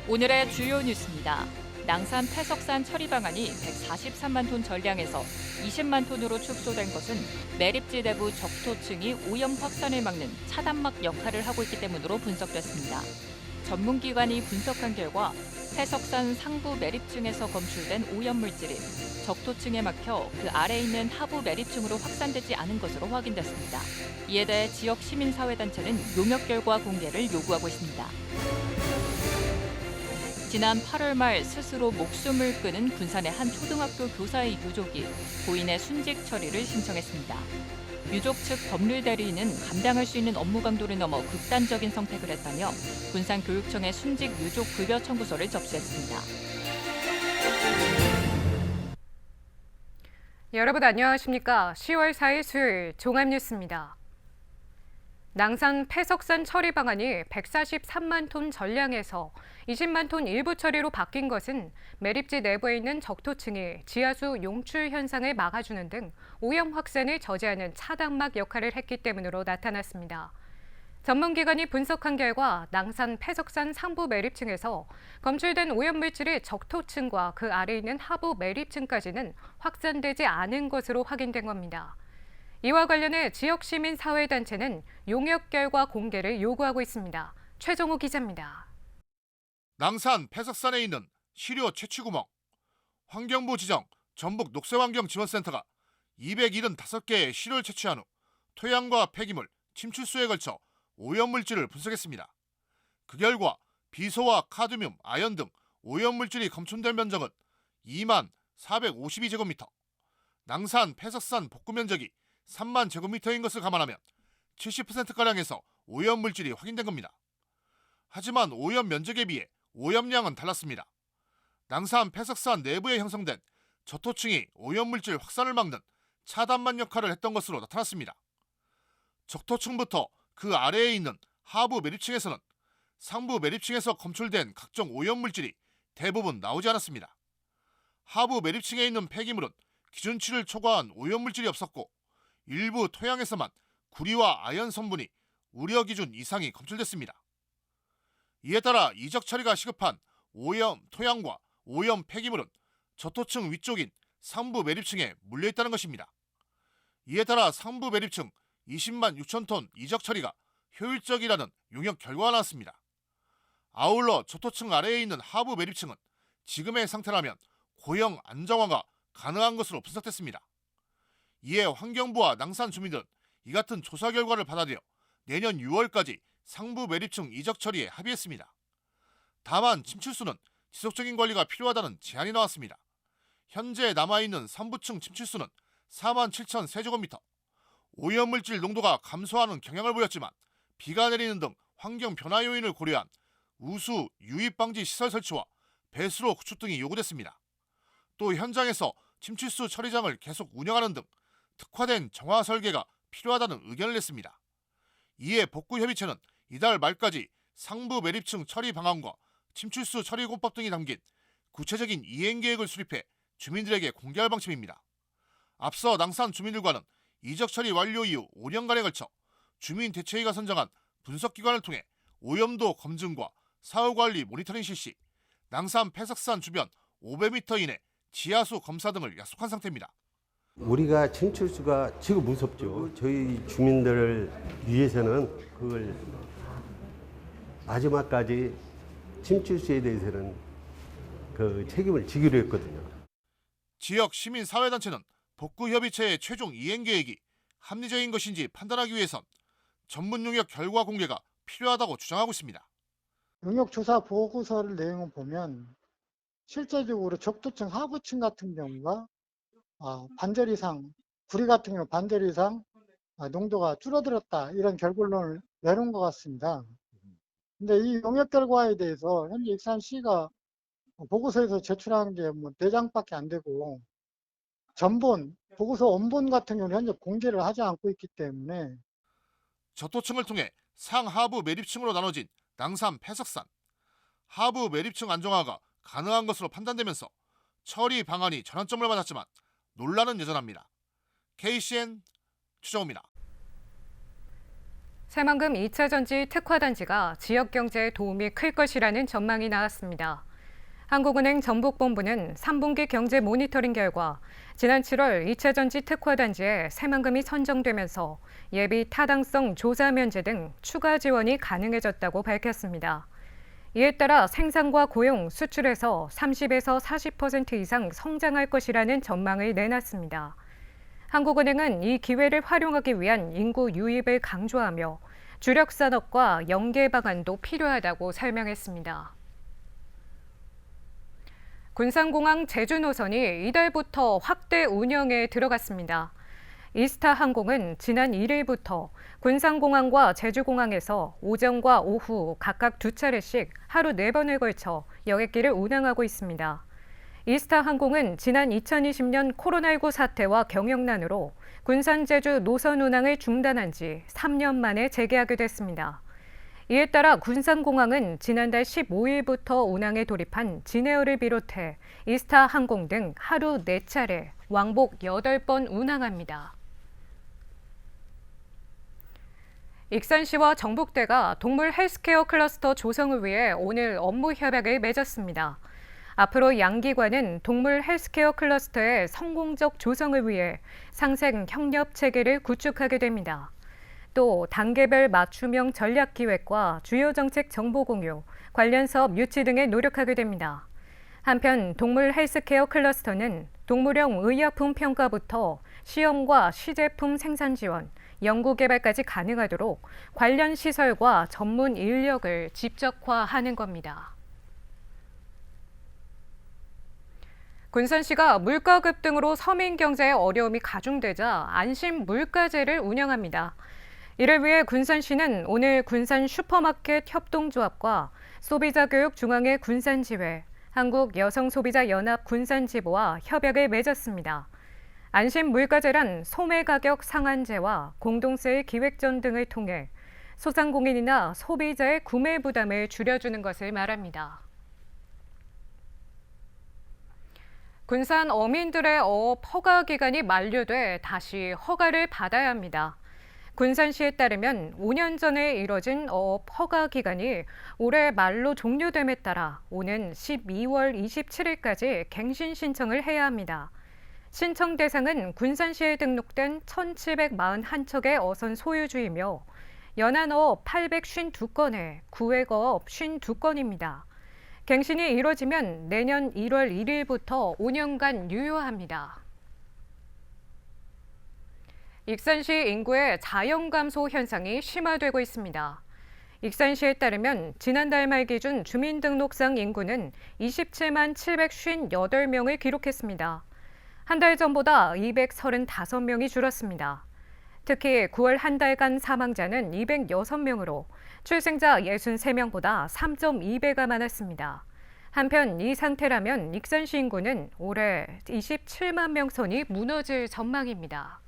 오늘의 주요 뉴스입니다. 낭산 폐석산 처리 방안이 143만 톤 전량에서 20만 톤으로 축소된 것은 매립지 내부 적토층이 오염 확산을 막는 차단막 역할을 하고 있기 때문으로 분석됐습니다. 전문기관이 분석한 결과 폐석산 상부 매립층에서 검출된 오염물질이 적토층에 막혀 그 아래에 있는 하부 매립층으로 확산되지 않은 것으로 확인됐습니다. 이에 대해 지역 시민사회단체는 용역 결과 공개를 요구하고 있습니다. 지난 8월 말 스스로 목숨을 끊은 군산의 한 초등학교 교사의 유족이 고인의 순직 처리를 신청했습니다. 유족 측 법률 대리인은 감당할 수 있는 업무 강도를 넘어 극단적인 선택을 했다며 군산교육청에 순직 유족 급여 청구서를 접수했습니다. 여러분 안녕하십니까? 10월 4일 수요일 종합뉴스입니다. 낭산 폐석산 처리 방안이 143만 톤 전량에서 20만 톤 일부 처리로 바뀐 것은 매립지 내부에 있는 적토층이 지하수 용출 현상을 막아주는 등 오염 확산을 저지하는 차단막 역할을 했기 때문으로 나타났습니다. 전문기관이 분석한 결과 낭산 폐석산 상부 매립층에서 검출된 오염물질이 적토층과 그 아래에 있는 하부 매립층까지는 확산되지 않은 것으로 확인된 겁니다. 이와 관련해 지역 시민 사회단체는 용역 결과 공개를 요구하고 있습니다. 최정호 기자입니다. 낭산 폐석산에 있는 시료 채취구멍, 환경부 지정 전북 녹색환경지원센터가 275개의 시료를 채취한 후 토양과 폐기물, 침출수에 걸쳐 오염물질을 분석했습니다. 그 결과 비소와 카드뮴, 아연 등 오염물질이 검출된 면적은 2만 452제곱미터, 낭산 폐석산 복구 면적이 3만 제곱미터인 것을 감안하면 70%가량에서 오염물질이 확인된 겁니다. 하지만 오염 면적에 비해 오염량은 달랐습니다. 낭산 폐석산 내부에 형성된 적토층이 오염물질 확산을 막는 차단막 역할을 했던 것으로 나타났습니다. 적토층부터 그 아래에 있는 하부 매립층에서는 상부 매립층에서 검출된 각종 오염물질이 대부분 나오지 않았습니다. 하부 매립층에 있는 폐기물은 기준치를 초과한 오염물질이 없었고 일부 토양에서만 구리와 아연 성분이 우려 기준 이상이 검출됐습니다. 이에 따라 이적 처리가 시급한 오염 토양과 오염 폐기물은 적토층 위쪽인 상부 매립층에 물려있다는 것입니다. 이에 따라 상부 매립층 20만 6천 톤 이적 처리가 효율적이라는 용역 결과가 나왔습니다. 아울러 적토층 아래에 있는 하부 매립층은 지금의 상태라면 고형 안정화가 가능한 것으로 분석됐습니다. 이에 환경부와 낭산 주민들은 이 같은 조사 결과를 받아들여 내년 6월까지 상부 매립층 이적 처리에 합의했습니다. 다만 침출수는 지속적인 관리가 필요하다는 제안이 나왔습니다. 현재 남아있는 상부층 침출수는 4만 7천 세제곱미터, 오염물질 농도가 감소하는 경향을 보였지만 비가 내리는 등 환경 변화 요인을 고려한 우수 유입 방지 시설 설치와 배수로 구축 등이 요구됐습니다. 또 현장에서 침출수 처리장을 계속 운영하는 등 특화된 정화 설계가 필요하다는 의견을 냈습니다. 이에 복구협의체는 이달 말까지 상부 매립층 처리 방안과 침출수 처리공법 등이 담긴 구체적인 이행계획을 수립해 주민들에게 공개할 방침입니다. 앞서 낭산 주민들과는 이적 처리 완료 이후 5년간에 걸쳐 주민대체위가 선정한 분석기관을 통해 오염도 검증과 사후관리 모니터링 실시, 낭산 폐석산 주변 500m 이내 지하수 검사 등을 약속한 상태입니다. 우리가 침출수가 지금 무섭죠. 저희 주민들을 위해서는 그걸 마지막까지 침출수에 대해서는 그 책임을 지기로 했거든요. 지역 시민사회단체는 복구협의체의 최종 이행계획이 합리적인 것인지 판단하기 위해선 전문 용역 결과 공개가 필요하다고 주장하고 있습니다. 용역조사 보고서를 내용을 보면 실제적으로 적도층 하부층 같은 경우가 반절 이상, 구리 같은 경우 반절 이상 농도가 줄어들었다 이런 결론을 내놓은 것 같습니다. 근데 이 용역 결과에 대해서 현재 익산시가 보고서에서 제출한 게 뭐 4장밖에 안 되고 전본, 보고서 원본 같은 경우는 현재 공개를 하지 않고 있기 때문에 적토층을 통해 상하부 매립층으로 나눠진 낭산 폐석산, 하부 매립층 안정화가 가능한 것으로 판단되면서 처리 방안이 전환점을 맞았지만 논란은 여전합니다. KCN 최정호입니다. 새만금 2차 전지 특화단지가 지역 경제에 도움이 클 것이라는 전망이 나왔습니다. 한국은행 전북본부는 3분기 경제 모니터링 결과 지난 7월 2차 전지 특화단지에 새만금이 선정되면서 예비 타당성 조사 면제 등 추가 지원이 가능해졌다고 밝혔습니다. 이에 따라 생산과 고용, 수출에서 30에서 40% 이상 성장할 것이라는 전망을 내놨습니다. 한국은행은 이 기회를 활용하기 위한 인구 유입을 강조하며 주력 산업과 연계 방안도 필요하다고 설명했습니다. 군산공항 제주 노선이 이달부터 확대 운영에 들어갔습니다. 이스타항공은 지난 1일부터 군산공항과 제주공항에서 오전과 오후 각각 2차례씩 하루 4번을 걸쳐 여객기를 운항하고 있습니다. 이스타항공은 지난 2020년 코로나19 사태와 경영난으로 군산 제주 노선 운항을 중단한 지 3년 만에 재개하게 됐습니다. 이에 따라 군산공항은 지난달 15일부터 운항에 돌입한 진에어를 비롯해 이스타항공 등 하루 4차례, 왕복 8번 운항합니다. 익산시와 정북대가 동물 헬스케어 클러스터 조성을 위해 오늘 업무 협약을 맺었습니다. 앞으로 양기관은 동물 헬스케어 클러스터의 성공적 조성을 위해 상생 협력 체계를 구축하게 됩니다. 또 단계별 맞춤형 전략 기획과 주요 정책 정보 공유, 관련 사업 유치 등에 노력하게 됩니다. 한편 동물 헬스케어 클러스터는 동물용 의약품 평가부터 시험과 시제품 생산 지원, 연구 개발까지 가능하도록 관련 시설과 전문 인력을 집적화하는 겁니다. 군산시가 물가 급등으로 서민 경제에 어려움이 가중되자 안심 물가제를 운영합니다. 이를 위해 군산시는 오늘 군산 슈퍼마켓 협동조합과 소비자교육 중앙회 군산지회, 한국여성소비자연합 군산지부와 협약을 맺었습니다. 안심 물가제란 소매 가격 상한제와 공동세일 기획전 등을 통해 소상공인이나 소비자의 구매 부담을 줄여주는 것을 말합니다. 군산 어민들의 어업 허가 기간이 만료돼 다시 허가를 받아야 합니다. 군산시에 따르면 5년 전에 이뤄진 어업 허가 기간이 올해 말로 종료됨에 따라 오는 12월 27일까지 갱신 신청을 해야 합니다. 신청 대상은 군산시에 등록된 1,741척의 어선 소유주이며 연안어업 852건에 구획어업 52건입니다. 갱신이 이뤄지면 내년 1월 1일부터 5년간 유효합니다. 익산시 인구의 자연 감소 현상이 심화되고 있습니다. 익산시에 따르면 지난달 말 기준 주민등록상 인구는 27만 758명을 기록했습니다. 한 달 전보다 235명이 줄었습니다. 특히 9월 한 달간 사망자는 206명으로 출생자 63명보다 3.2배가 많았습니다. 한편 이 상태라면 익산시 인구는 올해 27만 명 선이 무너질 전망입니다.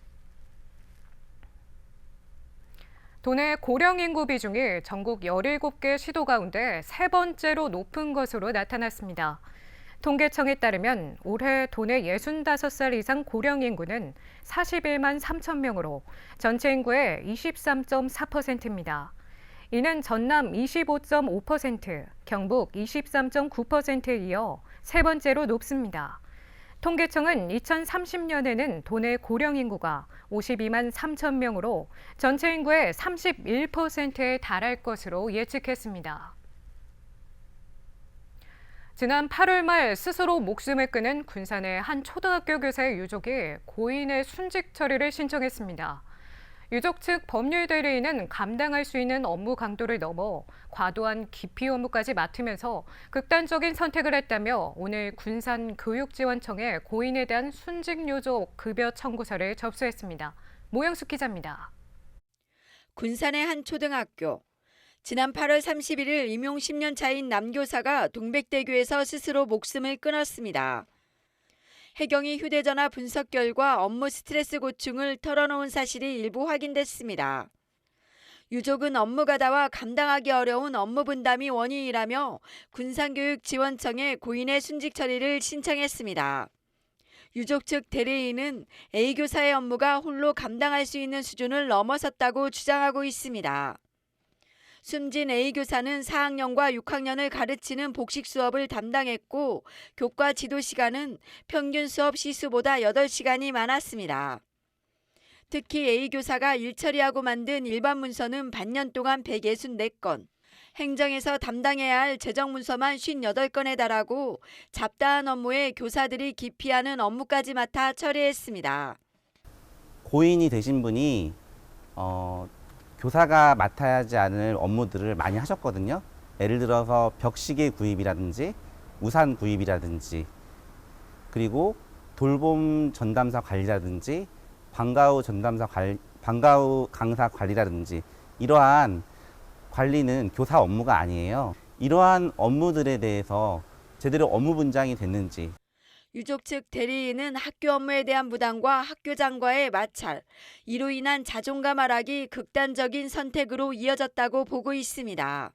도내 고령 인구 비중이 전국 17개 시도 가운데 세 번째로 높은 것으로 나타났습니다. 통계청에 따르면 올해 도내 65살 이상 고령 인구는 41만 3천 명으로 전체 인구의 23.4%입니다. 이는 전남 25.5%, 경북 23.9%에 이어 세 번째로 높습니다. 통계청은 2030년에는 도내 고령 인구가 52만 3천 명으로 전체 인구의 31%에 달할 것으로 예측했습니다. 지난 8월 말 스스로 목숨을 끊은 군산의 한 초등학교 교사의 유족이 고인의 순직 처리를 신청했습니다. 유족 측 법률 대리인은 감당할 수 있는 업무 강도를 넘어 과도한 기피 업무까지 맡으면서 극단적인 선택을 했다며 오늘 군산교육지원청에 고인에 대한 순직 유족 급여 청구서를 접수했습니다. 모영숙 기자입니다. 군산의 한 초등학교. 지난 8월 31일 임용 10년 차인 남교사가 동백대교에서 스스로 목숨을 끊었습니다. 해경이 휴대전화 분석 결과 업무 스트레스 고충을 털어놓은 사실이 일부 확인됐습니다. 유족은 업무 가다와 감당하기 어려운 업무 분담이 원인이라며 군산교육지원청에 고인의 순직 처리를 신청했습니다. 유족 측 대리인은 A교사의 업무가 홀로 감당할 수 있는 수준을 넘어섰다고 주장하고 있습니다. 숨진 A교사는 4학년과 6학년을 가르치는 복식 수업을 담당했고 교과 지도 시간은 평균 수업 시수보다 8시간이 많았습니다. 특히 A교사가 일처리하고 만든 일반 문서는 반년 동안 164건, 행정에서 담당해야 할 재정문서만 58건에 달하고 잡다한 업무에 교사들이 기피하는 업무까지 맡아 처리했습니다. 고인이 되신 분이 교사가 맡아야 하지 않을 업무들을 많이 하셨거든요. 예를 들어서 벽시계 구입이라든지 우산 구입이라든지 그리고 돌봄 전담사 관리라든지 방과후 강사 관리라든지 이러한 관리는 교사 업무가 아니에요. 이러한 업무들에 대해서 제대로 업무 분장이 됐는지. 유족 측 대리인은 학교 업무에 대한 부담과 학교장과의 마찰, 이로 인한 자존감 하락이 극단적인 선택으로 이어졌다고 보고 있습니다.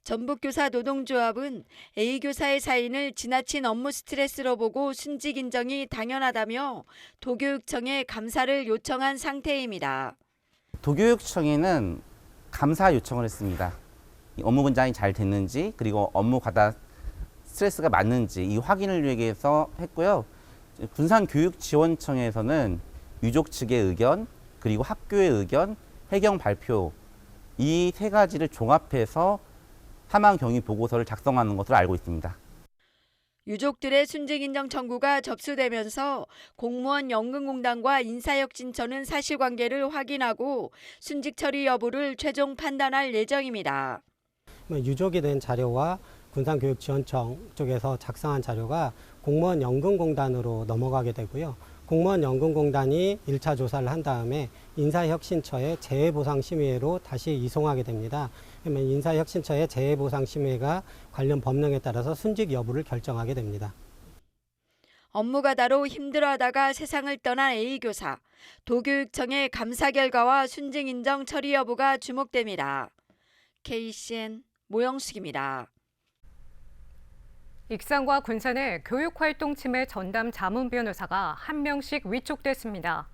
전북교사 노동조합은 A교사의 사인을 지나친 업무 스트레스로 보고 순직 인정이 당연하다며 도교육청에 감사를 요청한 상태입니다. 도교육청에는 감사 요청을 했습니다. 업무 분장이 잘 됐는지 그리고 업무 과다 스트레스가 맞는지 이 확인을 위해서 했고요. 군산교육지원청에서는 유족 측의 의견 그리고 학교의 의견, 해경 발표 이 세 가지를 종합해서 사망 경위 보고서를 작성하는 것으로 알고 있습니다. 유족들의 순직 인정 청구가 접수되면서 공무원 연금공단과 인사혁신처는 사실관계를 확인하고 순직 처리 여부를 최종 판단할 예정입니다. 유족이 된 자료와 군산교육지원청 쪽에서 작성한 자료가 공무원 연금공단으로 넘어가게 되고요. 공무원 연금공단이 1차 조사를 한 다음에 인사혁신처의 재해보상심의회로 다시 이송하게 됩니다. 그러면 인사혁신처의 재해보상심의회가 관련 법령에 따라서 순직 여부를 결정하게 됩니다. 업무 과다로 힘들어하다가 세상을 떠난 A교사, 도교육청의 감사 결과와 순직 인정 처리 여부가 주목됩니다. KCN 모영숙입니다. 익산과 군산의 교육활동 침해 전담 자문 변호사가 한 명씩 위촉됐습니다.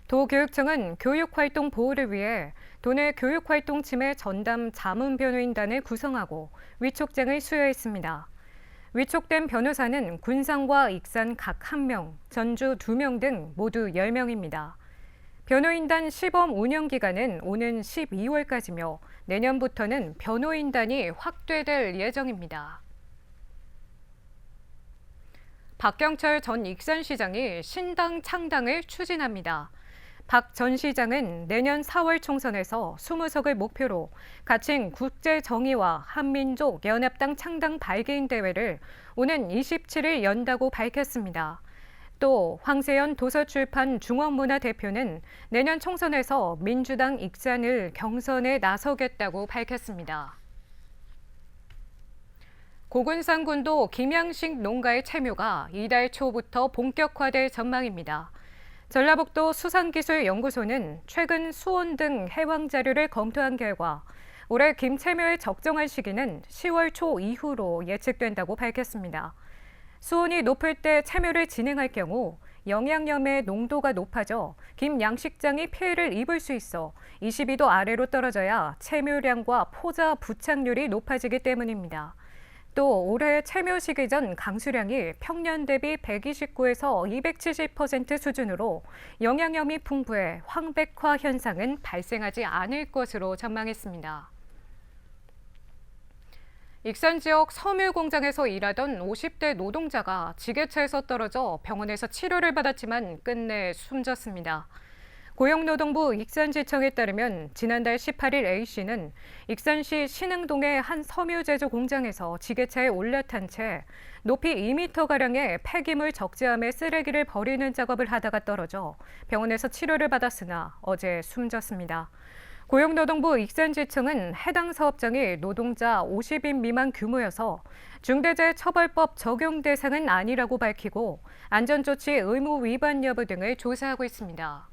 도교육청은 교육활동 보호를 위해 도내 교육활동 침해 전담 자문 변호인단을 구성하고 위촉장을 수여했습니다. 위촉된 변호사는 군산과 익산 각 1명, 전주 2명 등 모두 10명입니다. 변호인단 시범 운영 기간은 오는 12월까지며 내년부터는 변호인단이 확대될 예정입니다. 박경철 전 익산시장이 신당 창당을 추진합니다. 박 전 시장은 내년 4월 총선에서 20석을 목표로 가칭 국제정의와 한민족 연합당 창당 발기인 대회를 오는 27일 연다고 밝혔습니다. 또 황세현 도서출판 중원문화 대표는 내년 총선에서 민주당 익산을 경선에 나서겠다고 밝혔습니다. 고군산군도 김양식 농가의 채묘가 이달 초부터 본격화될 전망입니다. 전라북도 수산기술연구소는 최근 수온 등 해왕 자료를 검토한 결과 올해 김채묘의 적정한 시기는 10월 초 이후로 예측된다고 밝혔습니다. 수온이 높을 때 채묘를 진행할 경우 영양염의 농도가 높아져 김 양식장이 피해를 입을 수 있어 22도 아래로 떨어져야 채묘량과 포자 부착률이 높아지기 때문입니다. 또 올해 채묘 시기 전 강수량이 평년 대비 129에서 270% 수준으로 영양염이 풍부해 황백화 현상은 발생하지 않을 것으로 전망했습니다. 익산 지역 섬유 공장에서 일하던 50대 노동자가 지게차에서 떨어져 병원에서 치료를 받았지만 끝내 숨졌습니다. 고용노동부 익산지청에 따르면 지난달 18일 A씨는 익산시 신흥동의 한 섬유 제조 공장에서 지게차에 올라탄 채 높이 2m가량의 폐기물 적재함에 쓰레기를 버리는 작업을 하다가 떨어져 병원에서 치료를 받았으나 어제 숨졌습니다. 고용노동부 익산지청은 해당 사업장이 노동자 50인 미만 규모여서 중대재해처벌법 적용 대상은 아니라고 밝히고 안전조치 의무 위반 여부 등을 조사하고 있습니다.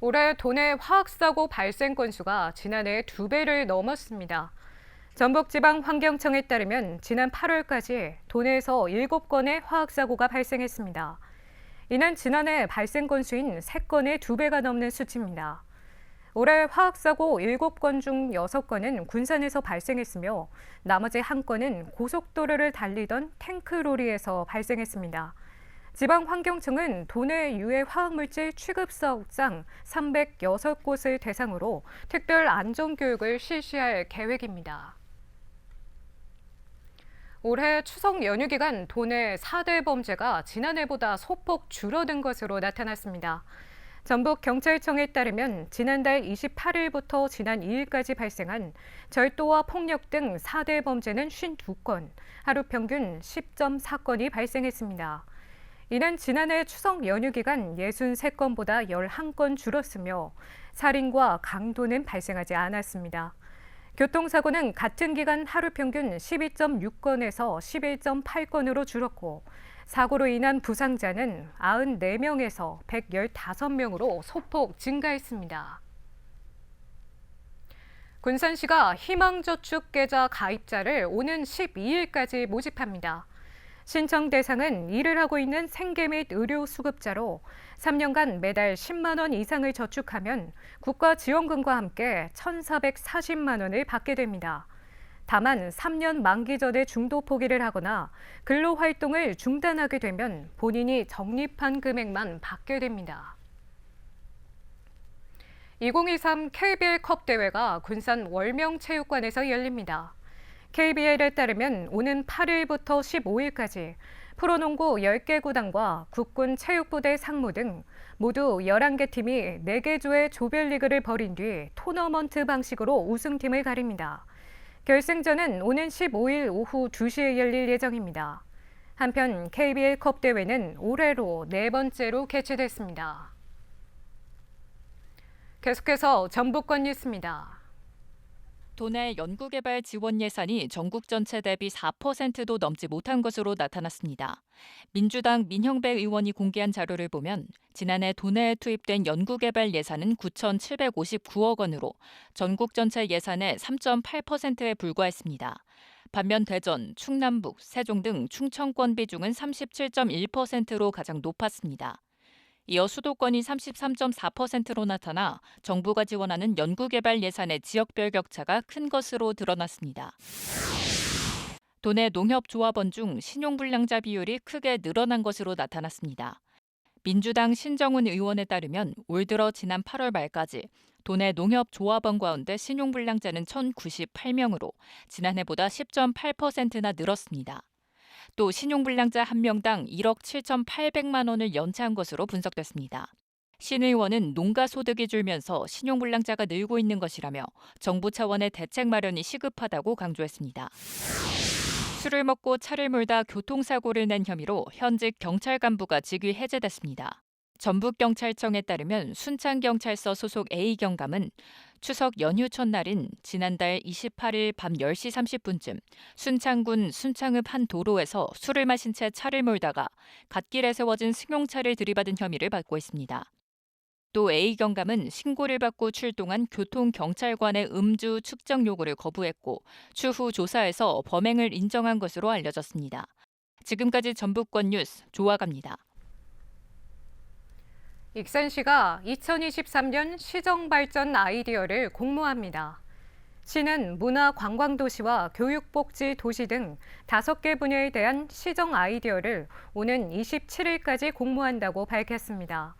올해 도내 화학사고 발생 건수가 지난해 2배를 넘었습니다. 전북지방환경청에 따르면 지난 8월까지 도내에서 7건의 화학사고가 발생했습니다. 이는 지난해 발생 건수인 3건의 2배가 넘는 수치입니다. 올해 화학사고 7건 중 6건은 군산에서 발생했으며 나머지 1건은 고속도로를 달리던 탱크로리에서 발생했습니다. 지방환경청은 도내 유해 화학물질 취급 사업장 306곳을 대상으로 특별 안전교육을 실시할 계획입니다. 올해 추석 연휴 기간 도내 4대 범죄가 지난해보다 소폭 줄어든 것으로 나타났습니다. 전북경찰청에 따르면 지난달 28일부터 지난 2일까지 발생한 절도와 폭력 등 4대 범죄는 52건, 하루 평균 10.4건이 발생했습니다. 이는 지난해 추석 연휴 기간 63건보다 11건 줄었으며 살인과 강도는 발생하지 않았습니다. 교통사고는 같은 기간 하루 평균 12.6건에서 11.8건으로 줄었고 사고로 인한 부상자는 94명에서 115명으로 소폭 증가했습니다. 군산시가 희망저축계좌 가입자를 오는 12일까지 모집합니다. 신청 대상은 일을 하고 있는 생계 및 의료 수급자로 3년간 매달 10만 원 이상을 저축하면 국가 지원금과 함께 1,440만 원을 받게 됩니다. 다만 3년 만기 전에 중도 포기를 하거나 근로활동을 중단하게 되면 본인이 적립한 금액만 받게 됩니다. 2023 KBL컵 대회가 군산 월명체육관에서 열립니다. KBL에 따르면 오는 8일부터 15일까지 프로농구 10개 구단과 국군 체육부대 상무 등 모두 11개 팀이 4개 조의 조별리그를 벌인 뒤 토너먼트 방식으로 우승팀을 가립니다. 결승전은 오는 15일 오후 2시에 열릴 예정입니다. 한편 KBL컵 대회는 올해로 4번째로 개최됐습니다. 계속해서 전북권 뉴스입니다. 도내 연구개발 지원 예산이 전국 전체 대비 4%도 넘지 못한 것으로 나타났습니다. 민주당 민형배 의원이 공개한 자료를 보면 지난해 도내에 투입된 연구개발 예산은 9,759억 원으로 전국 전체 예산의 3.8%에 불과했습니다. 반면 대전, 충남북, 세종 등 충청권 비중은 37.1%로 가장 높았습니다. 이어 수도권이 33.4%로 나타나 정부가 지원하는 연구개발 예산의 지역별 격차가 큰 것으로 드러났습니다. 도내 농협조합원 중 신용불량자 비율이 크게 늘어난 것으로 나타났습니다. 민주당 신정훈 의원에 따르면 올 들어 지난 8월 말까지 도내 농협조합원 가운데 신용불량자는 1,098명으로 지난해보다 10.8%나 늘었습니다. 또 신용불량자 1명당 1억 7,800만 원을 연체한 것으로 분석됐습니다. 신 의원은 농가 소득이 줄면서 신용불량자가 늘고 있는 것이라며 정부 차원의 대책 마련이 시급하다고 강조했습니다. 술을 먹고 차를 몰다 교통사고를 낸 혐의로 현직 경찰 간부가 직위 해제됐습니다. 전북경찰청에 따르면 순창경찰서 소속 A 경감은 추석 연휴 첫날인 지난달 28일 밤 10시 30분쯤 순창군 순창읍 한 도로에서 술을 마신 채 차를 몰다가 갓길에 세워진 승용차를 들이받은 혐의를 받고 있습니다. 또 A 경감은 신고를 받고 출동한 교통경찰관의 음주 측정 요구를 거부했고 추후 조사에서 범행을 인정한 것으로 알려졌습니다. 지금까지 전북권 뉴스 조아갑니다. 익산시가 2023년 시정발전 아이디어를 공모합니다. 시는 문화관광도시와 교육복지도시 등 5개 분야에 대한 시정 아이디어를 오는 27일까지 공모한다고 밝혔습니다.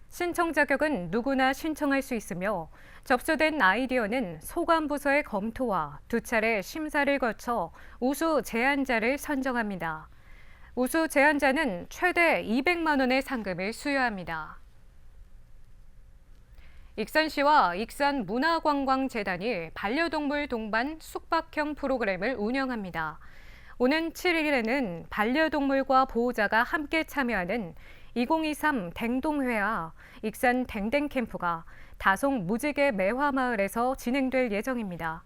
신청 자격은 누구나 신청할 수 있으며 접수된 아이디어는 소관부서의 검토와 2차례 심사를 거쳐 우수 제안자를 선정합니다. 우수 제안자는 최대 200만 원의 상금을 수여합니다. 익산시와 익산문화관광재단이 반려동물 동반 숙박형 프로그램을 운영합니다. 오는 7일에는 반려동물과 보호자가 함께 참여하는 2023 댕동회와 익산 댕댕캠프가 다송 무지개 매화마을에서 진행될 예정입니다.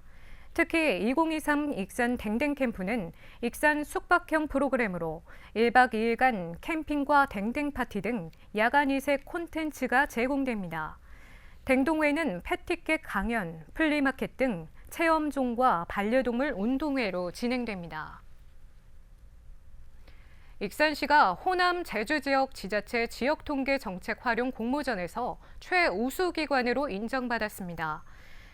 특히 2023 익산 댕댕캠프는 익산 숙박형 프로그램으로 1박 2일간 캠핑과 댕댕파티 등 야간 이색 콘텐츠가 제공됩니다. 댕동회는 패티켓 강연, 플리마켓 등 체험존과 반려동물 운동회로 진행됩니다. 익산시가 호남 제주 지역 지자체 지역통계 정책 활용 공모전에서 최우수기관으로 인정받았습니다.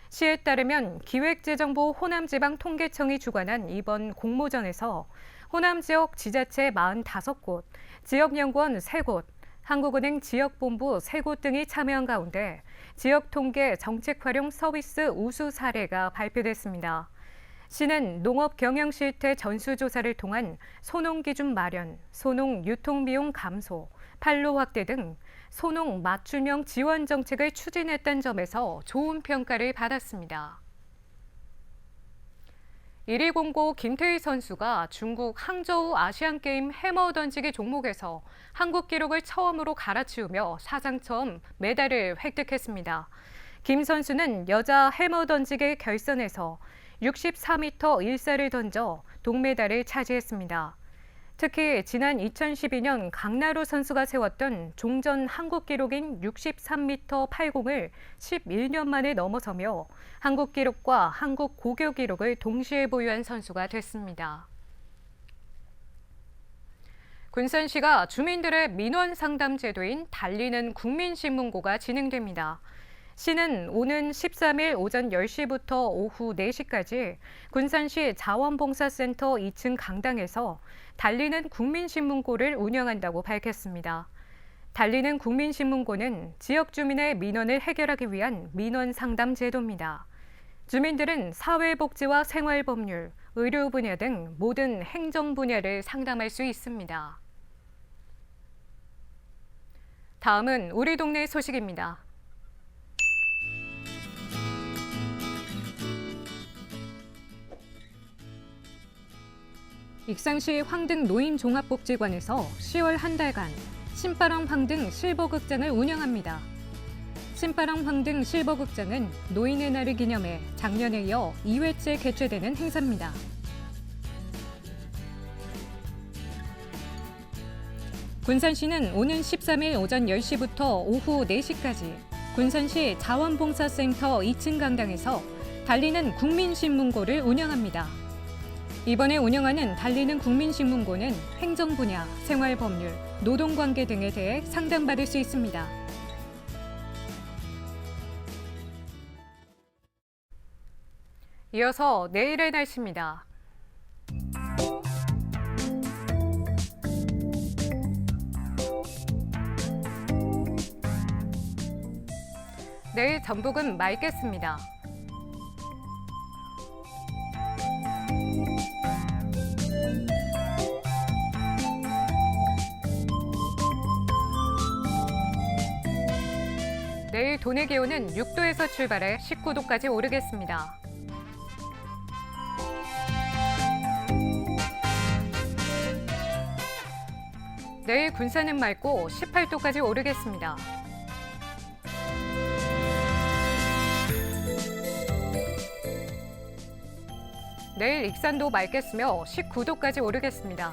시에 따르면 기획재정부 호남지방통계청이 주관한 이번 공모전에서 호남 지역 지자체 45곳, 지역연구원 3곳, 한국은행 지역본부 3곳 등이 참여한 가운데 지역통계 정책활용 서비스 우수 사례가 발표됐습니다. 시는 농업 경영 실태 전수조사를 통한 소농 기준 마련, 소농 유통 비용 감소, 판로 확대 등 소농 맞춤형 지원 정책을 추진했다는 점에서 좋은 평가를 받았습니다. 1위 공고 김태희 선수가 중국 항저우 아시안게임 해머 던지기 종목에서 한국 기록을 처음으로 갈아치우며 사상 처음 메달을 획득했습니다. 김 선수는 여자 해머 던지기 결선에서 64m 1사를 던져 동메달을 차지했습니다. 특히 지난 2012년 강나루 선수가 세웠던 종전 한국 기록인 63m 80을 11년 만에 넘어서며 한국 기록과 한국 고교 기록을 동시에 보유한 선수가 됐습니다. 군산시가 주민들의 민원 상담 제도인 달리는 국민신문고가 진행됩니다. 시는 오는 13일 오전 10시부터 오후 4시까지 군산시 자원봉사센터 2층 강당에서 달리는 국민신문고를 운영한다고 밝혔습니다. 달리는 국민신문고는 지역 주민의 민원을 해결하기 위한 민원 상담 제도입니다. 주민들은 사회복지와 생활법률, 의료 분야 등 모든 행정 분야를 상담할 수 있습니다. 다음은 우리 동네 소식입니다. 익산시 황등 노인종합복지관에서 10월 한 달간 신바람 황등 실버극장을 운영합니다. 신바람 황등 실버극장은 노인의 날을 기념해 작년에 이어 2회째 개최되는 행사입니다. 군산시는 오는 13일 오전 10시부터 오후 4시까지 군산시 자원봉사센터 2층 강당에서 달리는 국민신문고를 운영합니다. 이번에 운영하는 달리는 국민신문고는 행정 분야, 생활법률, 노동관계 등에 대해 상담받을 수 있습니다. 이어서 내일의 날씨입니다. 내일 전북은 맑겠습니다. 내일 도내 기온은 6도에서 출발해 19도까지 오르겠습니다. 내일 군산은 맑고 18도까지 오르겠습니다. 내일 익산도 맑겠으며 19도까지 오르겠습니다.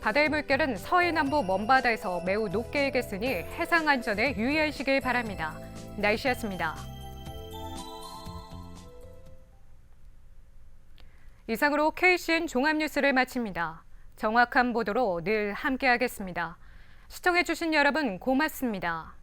바다의 물결은 서해남부 먼바다에서 매우 높게 일겠으니 해상 안전에 유의하시길 바랍니다. 날씨였습니다. 이상으로 KCN 종합뉴스를 마칩니다. 정확한 보도로 늘 함께하겠습니다. 시청해주신 여러분 고맙습니다.